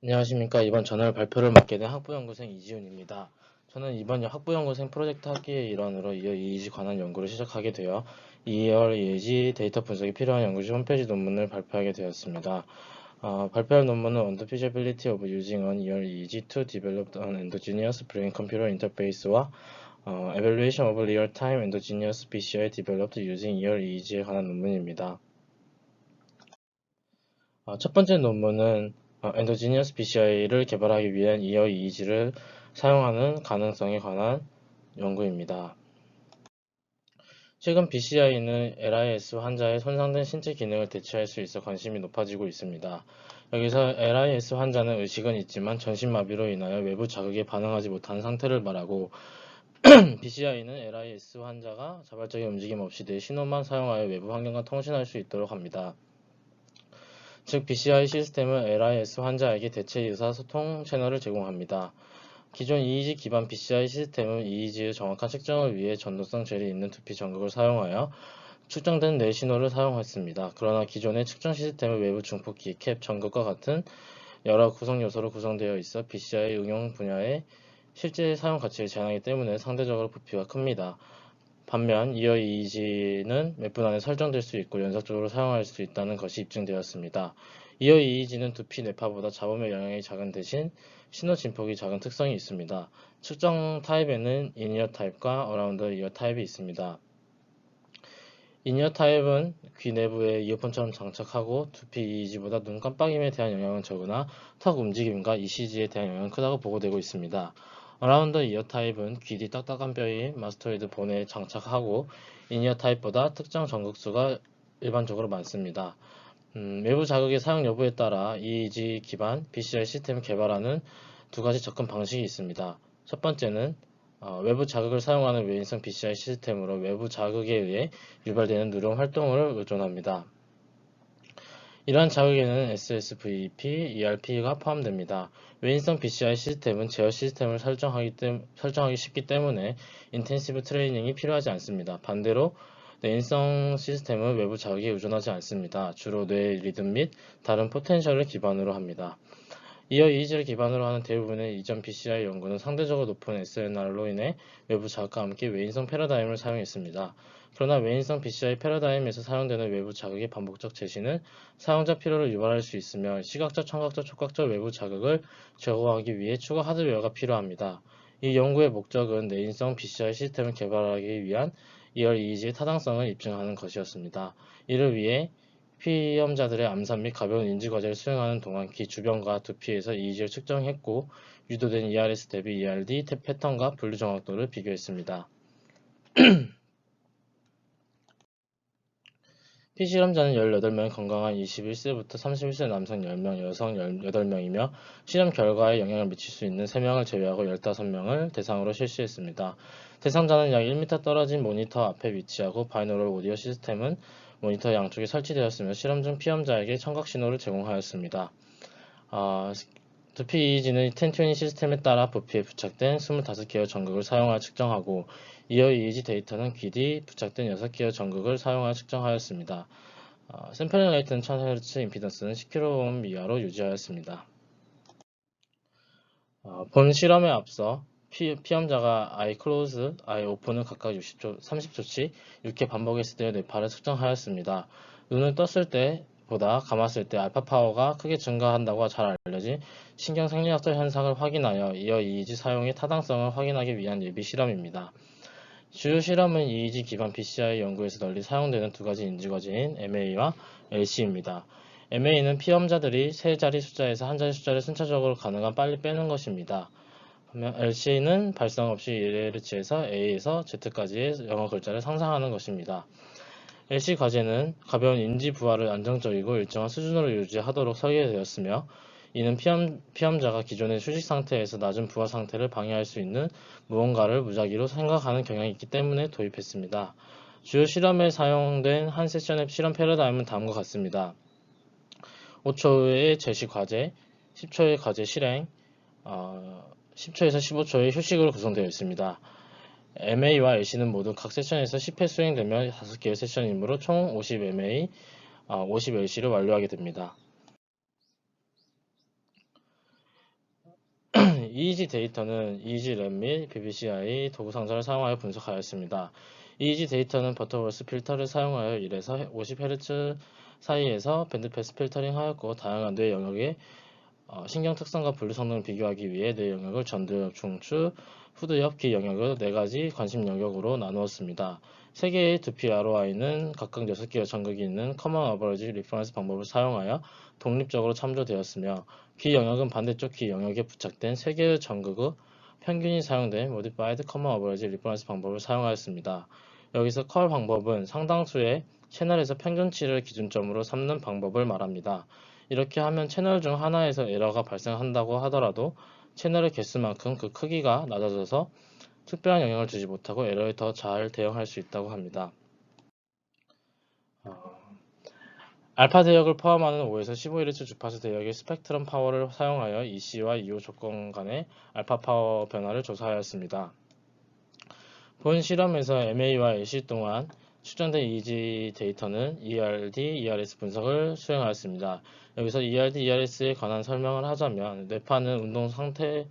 안녕하십니까. 이번 전월 발표를 맡게 된 학부연구생 이지훈입니다. 저는 이번 학부연구생 프로젝트 학기의 일환으로 이어 이의지 관한 연구를 시작하게 되어 2월 이의지 데이터 분석이 필요한 연구지 홈페이지 논문을 발표하게 되었습니다. 발표할 논문은 On the Feasibility of Using an ER EEG to Develop an Endogenous Brain Computer Interface와 Evaluation of Real-Time Endogenous BCI Developed Using ER EEG에 관한 논문입니다. 첫 번째 논문은 엔도지니어스 BCI를 개발하기 위한 이어 이의지를 사용하는 가능성에 관한 연구입니다. 최근 BCI는 LIS 환자의 손상된 신체 기능을 대체할 수 있어 관심이 높아지고 있습니다. 여기서 LIS 환자는 의식은 있지만 전신마비로 인하여 외부 자극에 반응하지 못하는 상태를 말하고 BCI는 LIS 환자가 자발적인 움직임 없이 내 신호만 사용하여 외부 환경과 통신할 수 있도록 합니다. 즉 BCI 시스템은 LIS 환자에게 대체 의사소통 채널을 제공합니다. 기존 EEG 기반 BCI 시스템은 EEG의 정확한 측정을 위해 전도성 젤이 있는 두피 전극을 사용하여 측정된 뇌 신호를 사용했습니다. 그러나 기존의 측정 시스템은 외부 중폭기, 캡, 전극과 같은 여러 구성 요소로 구성되어 있어 BCI 응용 분야의 실제 사용 가치를 제한하기 때문에 상대적으로 부피가 큽니다. 반면 이어 EEG는 몇 분 안에 설정될 수 있고 연속적으로 사용할 수 있다는 것이 입증되었습니다. 이어 EEG는 두피 뇌파보다 잡음의 영향이 작은 대신 신호 진폭이 작은 특성이 있습니다. 측정 타입에는 인이어 타입과 어라운드 이어 타입이 있습니다. 인이어 타입은 귀 내부에 이어폰처럼 장착하고 두피 EEG보다 눈 깜빡임에 대한 영향은 적으나 턱 움직임과 ECG에 대한 영향은 크다고 보고되고 있습니다. 어라운드 이어 타입은 귀 뒤 딱딱한 뼈의 마스토이드 본에 장착하고 인이어 타입보다 특정 전극수가 일반적으로 많습니다. 외부 자극의 사용 여부에 따라 EEG 기반 BCI 시스템을 개발하는 두 가지 접근 방식이 있습니다. 첫 번째는 외부 자극을 사용하는 외인성 BCI 시스템으로 외부 자극에 의해 유발되는 누런 활동을 의존합니다. 이러한 자극에는 SSVP, ERP가 포함됩니다. 외인성 BCI 시스템은 제어 시스템을 설정하기 쉽기 때문에 인텐시브 트레이닝이 필요하지 않습니다. 반대로 내인성 시스템은 외부 자극에 의존하지 않습니다. 주로 뇌 리듬 및 다른 포텐셜을 기반으로 합니다. 이어 이의지를 기반으로 하는 대부분의 이전 BCI 연구는 상대적으로 높은 SNR로 인해 외부 자극과 함께 외인성 패러다임을 사용했습니다. 그러나 외인성 BCI 패러다임에서 사용되는 외부 자극의 반복적 제시는 사용자 피로를 유발할 수 있으며 시각적, 청각적, 촉각적 외부 자극을 제어하기 위해 추가 하드웨어가 필요합니다. 이 연구의 목적은 내인성 BCI 시스템을 개발하기 위한 이어 이의지의 타당성을 입증하는 것이었습니다. 이를 위해 피험자들의 암산 및 가벼운 인지과제를 수행하는 동안 귀 주변과 두피에서 EEG를 측정했고 유도된 ERS 대비 ERD 패턴과 분류 정확도를 비교했습니다. 피실험자는 18명의 건강한 21세부터 31세 남성 10명, 여성 18명이며 실험 결과에 영향을 미칠 수 있는 3명을 제외하고 15명을 대상으로 실시했습니다. 대상자는 약 1m 떨어진 모니터 앞에 위치하고 바이노럴 오디오 시스템은 모니터 양쪽에 설치되었으며 실험 중 피험자에게 청각 신호를 제공하였습니다. 두피 EEG는 텐튜닝 시스템에 따라 부피에 부착된 25개의 전극을 사용하여 측정하고 이어 EEG 데이터는 귀 뒤 부착된 6개의 전극을 사용하여 측정하였습니다. 샘플링 레이트는 1000Hz, 임피던스는 10kΩ 이하로 유지하였습니다. 본 실험에 앞서 피험자가 아이 클로즈, 아이 오픈을 각각 30초씩 6회 반복했을 때 뇌파를 측정하였습니다. 눈을 떴을 때 보다 감았을 때 알파 파워가 크게 증가한다고 잘 알려진 신경 생리학적 현상을 확인하여 이어 EEG 사용의 타당성을 확인하기 위한 예비 실험입니다. 주요 실험은 EEG 기반 BCI 연구에서 널리 사용되는 두 가지 인지과제인 MA와 LC입니다. MA는 피험자들이 세 자리 숫자에서 한 자리 숫자를 순차적으로 가능한 빨리 빼는 것입니다. 반면 LC는 발성 없이 1Hz에서 A에서 Z까지의 영어 글자를 상상하는 것입니다. LC 과제는 가벼운 인지 부하를 안정적이고 일정한 수준으로 유지하도록 설계되었으며 이는 피험자가 기존의 휴식 상태에서 낮은 부하 상태를 방해할 수 있는 무언가를 무작위로 생각하는 경향이 있기 때문에 도입했습니다. 주요 실험에 사용된 한 세션의 실험 패러다임은 다음과 같습니다. 5초의 제시 과제, 10초의 과제 실행, 10초에서 15초의 휴식으로 구성되어 있습니다. MA와 LC는 모두 각 세션에서 10회 수행되며 5개의 세션이므로 총 50MA, 50LC를 완료하게 됩니다. EEG 데이터는 EEG 램 및 BBCI 도구 상자를 사용하여 분석하였습니다. EEG 데이터는 버터월스 필터를 사용하여 1에서 50Hz 사이에서 밴드패스 필터링하였고 다양한 뇌 영역의 신경 특성과 분류 성능을 비교하기 위해 뇌 영역을 전두엽, 중추, 후두엽, 귀 영역을 4가지 관심 영역으로 나누었습니다. 3개의 두피 ROI는 각각 6개의 전극이 있는 커먼 어버러지 리퍼런스 방법을 사용하여 독립적으로 참조되었으며 귀 영역은 반대쪽 귀 영역에 부착된 3개의 전극의 평균이 사용된 Modified Common Average Reference 방법을 사용하였습니다. 여기서 컬 방법은 상당수의 채널에서 평균치를 기준점으로 삼는 방법을 말합니다. 이렇게 하면 채널 중 하나에서 에러가 발생한다고 하더라도 채널의 개수만큼 그 크기가 낮아져서 특별한 영향을 주지 못하고 에러에 더 잘 대응할 수 있다고 합니다. 알파 대역을 포함하는 5에서 15Hz 주파수 대역의 스펙트럼 파워를 사용하여 EC와 EO 조건 간의 알파 파워 변화를 조사하였습니다. 본 실험에서 MA와 LC 동안 추정된 EEG 데이터는 ERD, ERS 분석을 수행하였습니다. 여기서 ERD, ERS에 관한 설명을 하자면 뇌파는 운동 상태에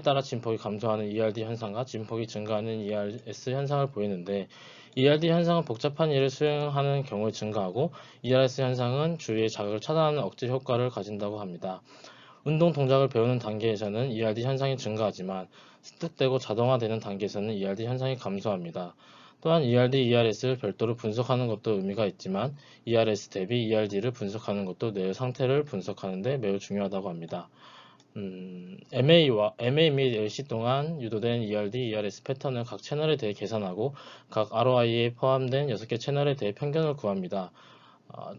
따라 진폭이 감소하는 ERD 현상과 진폭이 증가하는 ERS 현상을 보이는데 ERD 현상은 복잡한 일을 수행하는 경우에 증가하고 ERS 현상은 주위의 자극을 차단하는 억제 효과를 가진다고 합니다. 운동 동작을 배우는 단계에서는 ERD 현상이 증가하지만 습득되고 자동화되는 단계에서는 ERD 현상이 감소합니다. 또한 ERD, ERS를 별도로 분석하는 것도 의미가 있지만 ERS 대비 ERD를 분석하는 것도 뇌의 상태를 분석하는 데 매우 중요하다고 합니다. MA 및 LC 동안 유도된 ERD, ERS 패턴을 각 채널에 대해 계산하고 각 ROI에 포함된 6개 채널에 대해 평균을 구합니다.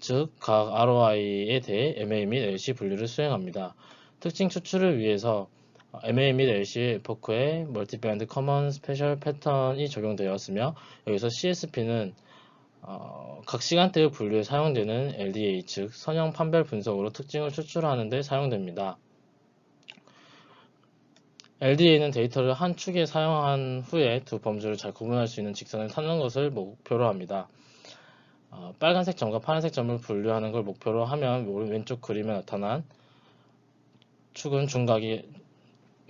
즉, 각 ROI에 대해 MA 및 LC 분류를 수행합니다. 특징 추출을 위해서 MA 및 LC 에포크에 멀티밴드 커먼 스페셜 패턴이 적용되었으며 여기서 CSP는 각 시간대의 분류에 사용되는 LDA 즉 선형 판별 분석으로 특징을 추출하는 데 사용됩니다. LDA는 데이터를 한 축에 사용한 후에 두 범주를 잘 구분할 수 있는 직선을 찾는 것을 목표로 합니다. 빨간색 점과 파란색 점을 분류하는 걸 목표로 하면 왼쪽 그림에 나타난 축은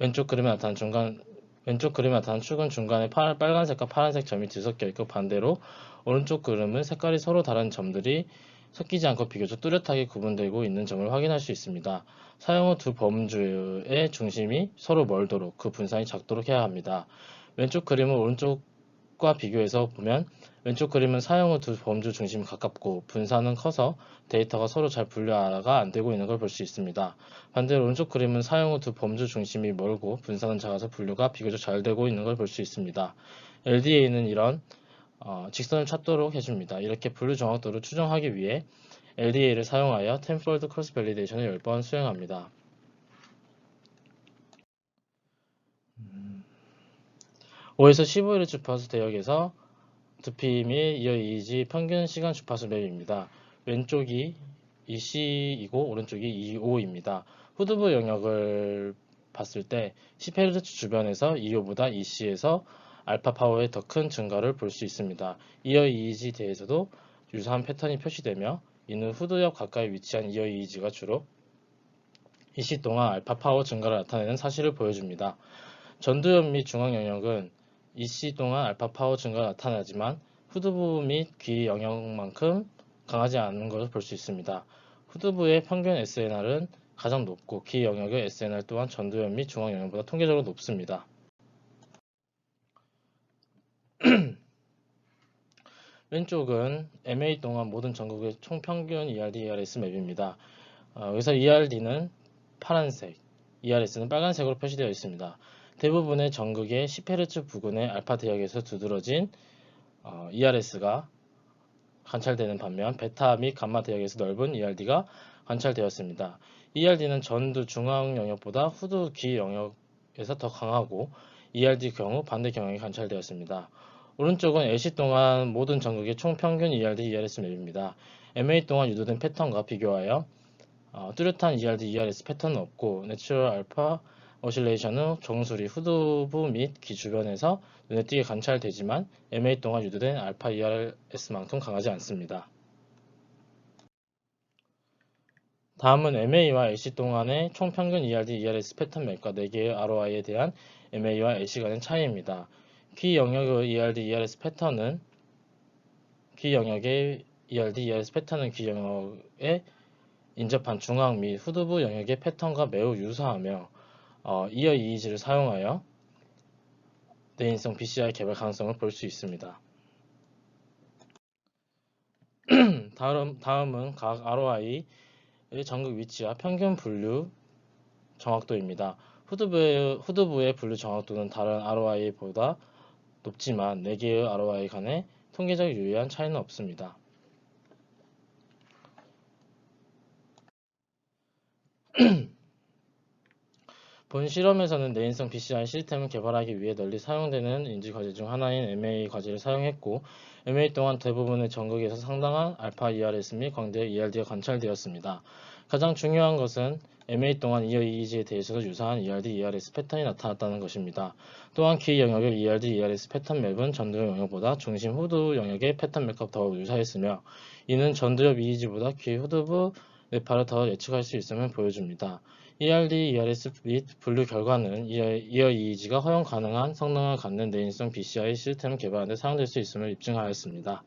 왼쪽 그림에 나타난 축은 중간에 빨간색과 파란색 점이 뒤섞여 있고 반대로 오른쪽 그림은 색깔이 서로 다른 점들이 섞이지 않고 비교적 뚜렷하게 구분되고 있는 점을 확인할 수 있습니다. 사용 후 두 범주의 중심이 서로 멀도록 그 분산이 작도록 해야 합니다. 왼쪽 그림은 오른쪽과 비교해서 보면 왼쪽 그림은 사용 후 두 범주 중심이 가깝고 분산은 커서 데이터가 서로 잘 분류가 안 되고 있는 걸 볼 수 있습니다. 반대로 오른쪽 그림은 사용 후 두 범주 중심이 멀고 분산은 작아서 분류가 비교적 잘 되고 있는 걸 볼 수 있습니다. LDA는 이런 직선을 찾도록 해줍니다. 이렇게 분류 정확도를 추정하기 위해 LDA를 사용하여 텐폴드 크로스 밸리데이션을 10번 수행합니다. (5에서 15Hz) 주파수 대역에서 두피 및 이어 EEG 평균 시간 주파수 맵입니다. 왼쪽이 EC이고 오른쪽이 EO입니다. 후두부 영역을 봤을 때 10Hz 주변에서 EO보다 EC에서 알파 파워의 더 큰 증가를 볼 수 있습니다. 이어 EEG 대에서도 유사한 패턴이 표시되며 이는 후두엽 가까이 위치한 이어 EEG가 주로 EC 동안 알파 파워 증가를 나타내는 사실을 보여줍니다. 전두엽 및 중앙 영역은 EC 동안 알파 파워 증가가 나타나지만 후두부 및 귀 영역만큼 강하지 않은 것을 볼 수 있습니다. 후두부의 평균 SNR은 가장 높고 귀 영역의 SNR 또한 전두엽 및 중앙 영역보다 통계적으로 높습니다. 왼쪽은 MA 동안 모든 전국의 총평균 ERD, ERS 맵입니다. 여기서 ERD는 파란색, ERS는 빨간색으로 표시되어 있습니다. 대부분의 전극의 10Hz 부근의 알파 대역에서 두드러진 ERS가 관찰되는 반면 베타 및 감마 대역에서 넓은 ERD가 관찰되었습니다. ERD는 전두 중앙 영역보다 후두 귀 영역에서 더 강하고 ERD 경우 반대 경향이 관찰되었습니다. 오른쪽은 LC 동안 모든 전극의 총평균 ERD, ERS 맵입니다. MA 동안 유도된 패턴과 비교하여 뚜렷한 ERD, ERS 패턴은 없고 내추럴 알파 오실레이션은 정수리, 후두부 및 귀 주변에서 눈에 띄게 관찰되지만 MA 동안 유도된 알파 ERS만큼 강하지 않습니다. 다음은 MA와 AC 동안의 총 평균 ERD, ERS 패턴 맵과 4개의 ROI에 대한 MA와 AC 간의 차이입니다. 키 영역의 ERD, ERS 패턴은 키 영역의 ERD, ERS 패턴은 키 영역의 인접한 중앙 및 후두부 영역의 패턴과 매우 유사하며 이어 이의지를 사용하여 내인성 BCI 개발 가능성을 볼 수 있습니다. 다음은 각 ROI의 전극 위치와 평균 분류 정확도입니다. 후두부의 분류 정확도는 다른 ROI보다 높지만 4개의 ROI 간의 통계적 유의한 차이는 없습니다. 본 실험에서는 내인성 BCI 시스템을 개발하기 위해 널리 사용되는 인지 과제 중 하나인 MA 과제를 사용했고, MA 동안 대부분의 전극에서 상당한 알파 ERS 및 광대 ERD가 관찰되었습니다. 가장 중요한 것은 MA 동안 이어 EEG에 대해서도 유사한 ERD, ERS 패턴이 나타났다는 것입니다. 또한 키 영역의 ERD, ERS 패턴 맵은 전두엽 영역보다 중심 후두 영역의 패턴 맵과 더욱 유사했으며, 이는 전두엽 EEG보다 귀 후두부 뇌파를 더 예측할 수 있음을 보여줍니다. ERD, ERS 및 분류 결과는 이어 EEG가 허용 가능한 성능을 갖는 내인성 BCI 시스템을 개발하는 데 사용될 수 있음을 입증하였습니다.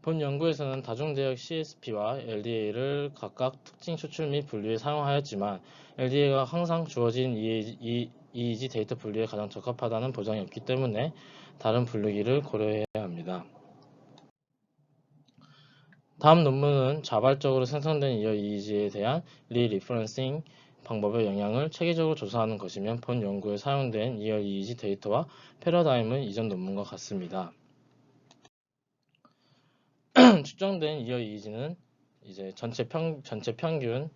본 연구에서는 다중대역 CSP와 LDA를 각각 특징 추출 및 분류에 사용하였지만 LDA가 항상 주어진 EEG 데이터 분류에 가장 적합하다는 보장이 없기 때문에 다른 분류기를 고려해야 합니다. 다음 논문은 자발적으로 생성된 이어 EEG에 대한 리리퍼런싱 방법의 영향을 체계적으로 조사하는 것이며 본 연구에 사용된 이어 EEG 데이터와 패러다임은 이전 논문과 같습니다. 측정된 이어 EEG는 이제 전체 평균, 반대측 평균,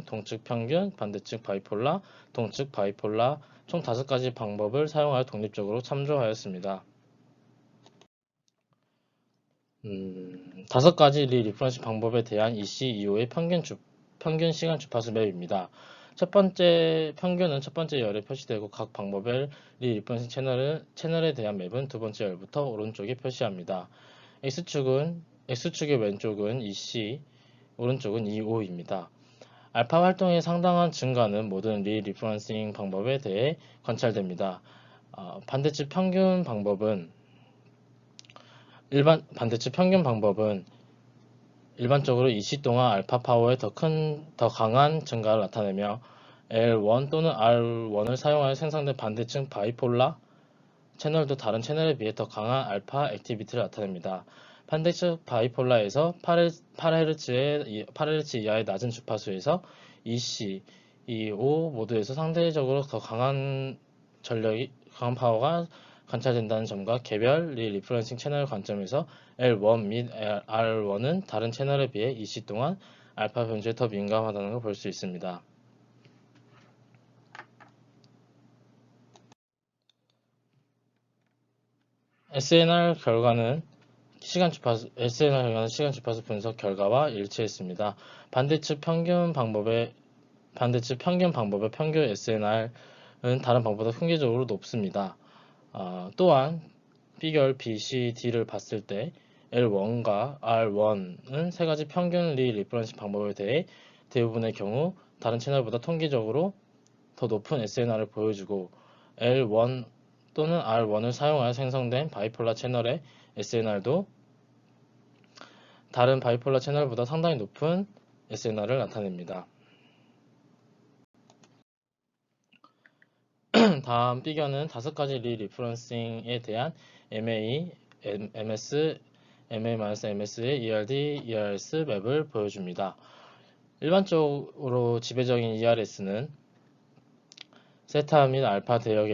동측 평균, 반대측 바이폴라, 동측 바이폴라 총 5가지 방법을 사용하여 독립적으로 참조하였습니다. 5가지 리퍼런스 방법에 대한 EC, EO의 평균 시간 주파수 맵입니다. 첫 번째 평균은 첫 번째 열에 표시되고 각 방법의 리퍼런스 채널에 대한 맵은 두 번째 열부터 오른쪽에 표시합니다. X축의 왼쪽은 EC, 오른쪽은 EO입니다. 알파 활동의 상당한 증가는 모든 리퍼런싱 방법에 대해 관찰됩니다. 반대측 평균 방법은 일반적으로 EC 동안 알파 파워의 더 강한 증가를 나타내며 L1 또는 R1을 사용하여 생성된 반대측 바이폴라 채널도 다른 채널에 비해 더 강한 알파 액티비티를 나타냅니다. 반대측 바이폴라에서 8Hz 이하의 낮은 주파수에서 EC, EO 모두에서 상대적으로 더 강한 파워가 관찰된다는 점과 개별 리퍼런싱 채널 관점에서 L1 및 R1은 다른 채널에 비해 EC 동안 알파 변주에 더 민감하다는 걸 볼 수 있습니다. SNR 결과는 시간 주파수 분석 결과와 일치했습니다. 반대측 평균 방법의 평균 SNR은 다른 방법보다 통계적으로 높습니다. 또한 비결 B, C, D를 봤을 때 L1과 R1은 세 가지 평균 리퍼런스 방법에 대해 대부분의 경우 다른 채널보다 통계적으로 더 높은 SNR을 보여주고 L1 또는 R1을 사용하여 생성된 바이폴라 채널의 SNR도 다른 바이폴라 채널보다 상당히 높은 SNR을 나타냅니다. 다음 비교는 5가지 리퍼런싱에 대한 MA, MS, MA-MS의 ERD, ERS 맵을 보여줍니다. 일반적으로 지배적인 ERS는 세타 및 알파 대역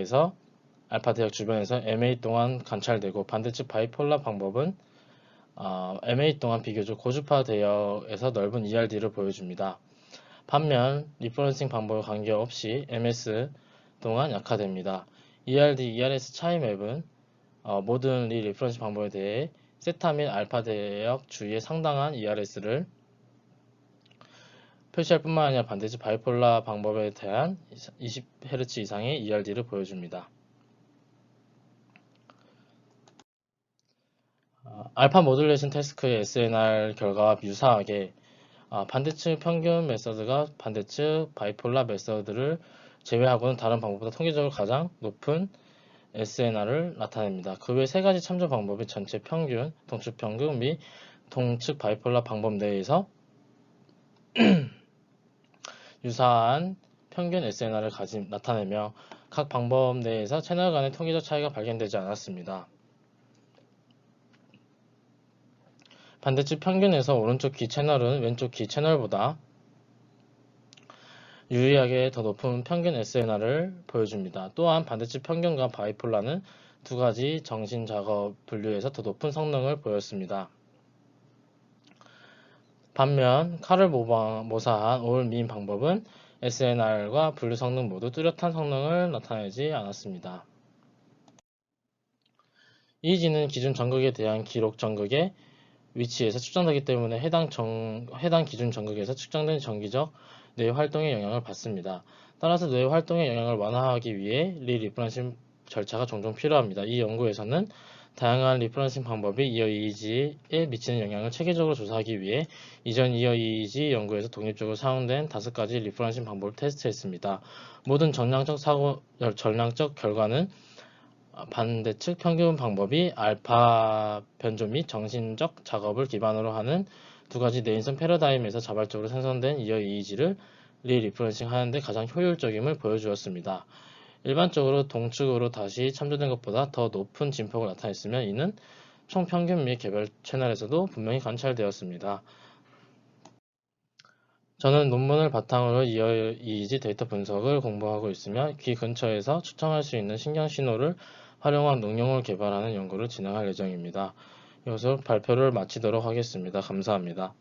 주변에서 MA 동안 관찰되고 반대측 바이폴라 방법은 MA 동안 비교적 고주파 대역에서 넓은 ERD를 보여줍니다. 반면 리퍼런싱 방법과 관계없이 MS 동안 약화됩니다. ERD, ERS 차이 맵은 모든 리퍼런싱 방법에 대해 세타 및 알파 대역 주위에 상당한 ERS를 표시할 뿐만 아니라 반대측 바이폴라 방법에 대한 20Hz 이상의 ERD를 보여줍니다. 알파 모듈레이션 태스크의 SNR 결과와 유사하게 반대측 평균 메서드가 반대측 바이폴라 메서드를 제외하고는 다른 방법보다 통계적으로 가장 높은 SNR을 나타냅니다. 그 외 세 가지 참조 방법이 전체 평균, 동측 평균 및 동측 바이폴라 방법 내에서 유사한 평균 SNR을 나타내며 각 방법 내에서 채널 간의 통계적 차이가 발견되지 않았습니다. 반대측 평균에서 오른쪽 기 채널은 왼쪽 기 채널보다 유리하게 더 높은 평균 SNR을 보여줍니다. 또한 반대측 평균과 바이폴라는 두 가지 정신 작업 분류에서 더 높은 성능을 보였습니다. 반면 칼을 모사한 올민 방법은 SNR과 분류 성능 모두 뚜렷한 성능을 나타내지 않았습니다. 이지는 기준 전극에 대한 기록 전극의 위치에서 측정되기 때문에 해당 기준 전극에서 측정된 정기적 뇌 활동의 영향을 받습니다. 따라서 뇌 활동의 영향을 완화하기 위해 리프런싱 절차가 종종 필요합니다. 이 연구에서는 다양한 리프런싱 방법이 이어 EEG에 미치는 영향을 체계적으로 조사하기 위해 이전 이어 EEG 연구에서 독립적으로 사용된 5가지 리프런싱 방법을 테스트했습니다. 모든 전량적 결과는 반대측 평균 방법이 알파 변조 및 정신적 작업을 기반으로 하는 두 가지 네인선 패러다임에서 자발적으로 생성된 이어 EEG를 리프런싱 하는데 가장 효율적임을 보여주었습니다. 일반적으로 동측으로 다시 참조된 것보다 더 높은 진폭을 나타냈으면 이는 총평균 및 개별 채널에서도 분명히 관찰되었습니다. 저는 논문을 바탕으로 이어 EEG 데이터 분석을 공부하고 있으며 귀 근처에서 측정할 수 있는 신경 신호를 활용한 응용을 개발하는 연구를 진행할 예정입니다. 이것으로 발표를 마치도록 하겠습니다. 감사합니다.